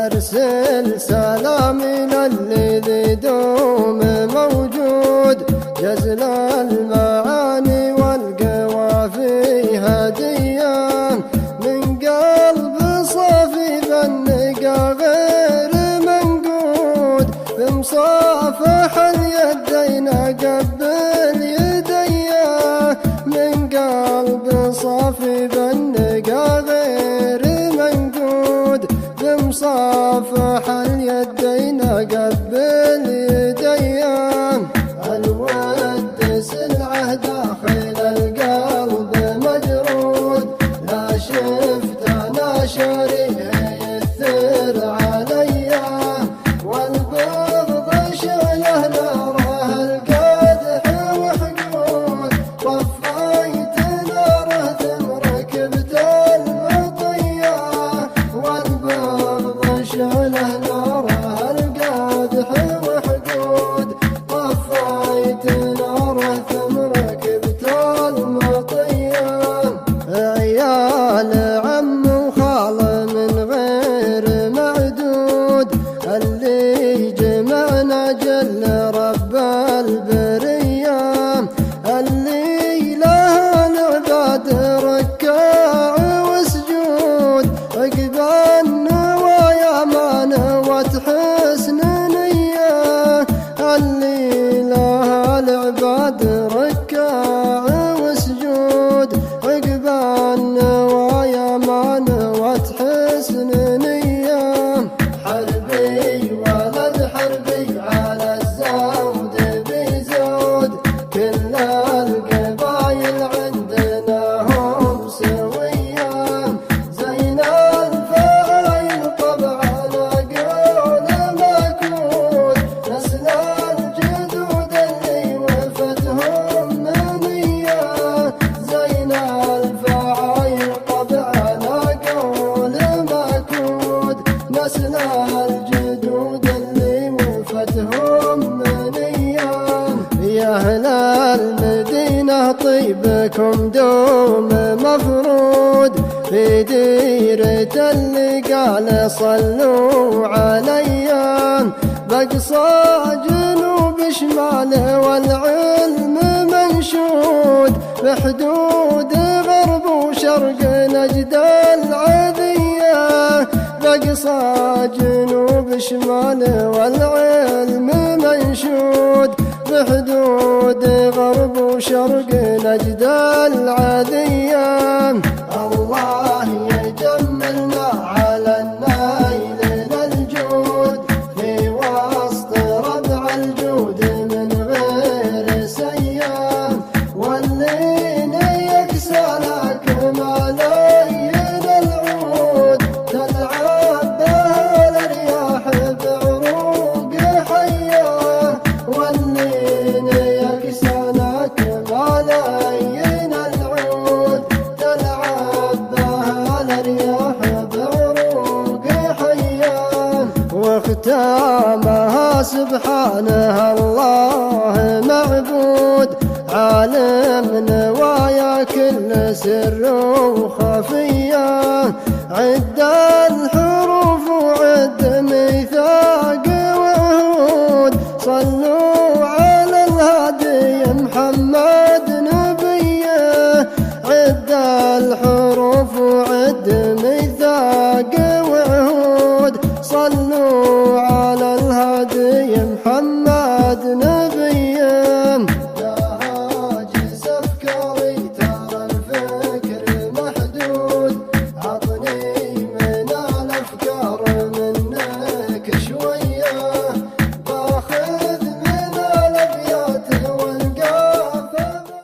أرسل سلامي للذي دوم موجود، جزل المعاني والقوافي هدية من قلب صافي بالنقا غير منقود، بمصافح اليدين قبل يديه من قلب صافي بالنقا غير منقود، بمصافح اليدين قبل يديه. الود سلعه داخل القلب مجرود، لا شفت انا شريه يثر علي، والبغض شله ناره القدح وحقود، طفيت ناره ثم ركبت المطيه، والبغض شله ناره القدح وحقود، طفيت ناره ثم ركبت المطيه. عيال عم وخال من غير معدود، اللي جمعنا جل رب البريه، اللي له العباد ركاع وسجود، عقب النوايا ما نوت حسن نيه، اللي له العباد ركاع وسجود، عقب النوايا ما نوت حسن نيه. حربي ولد حربي على الزود بزود، كل القبايل عندنا هم سوية، زين الفعايل طبعنا قول مكود، نسل الجدود اللي وفتهم منية، زين الفعايل طبعنا قول مكود، نسل الجدود اللي وفتهم منية. يا أهل المدينة طيبكم دوم مفرود، في ديرة اللي قال صلوا علي، بقصى جنوب شمال والعلم منشود، بحدود غرب وشرق نجد العذية، بقصى جنوب شمال والعلم منشود، بحدود غرب وشرق نجد العذية. الله يجملنا على النيل للجود، في وسط ربع الجود من غير سيام، واللين يكسرك ما لين العود، تلعب بها الرياح بعروق حيه، واللين يكسرك ما لين العود، تلعب بها الرياح بعروق حيه. واختامها سبحانه الله معبود، عالم نوايا كل سر وخفيه، عدة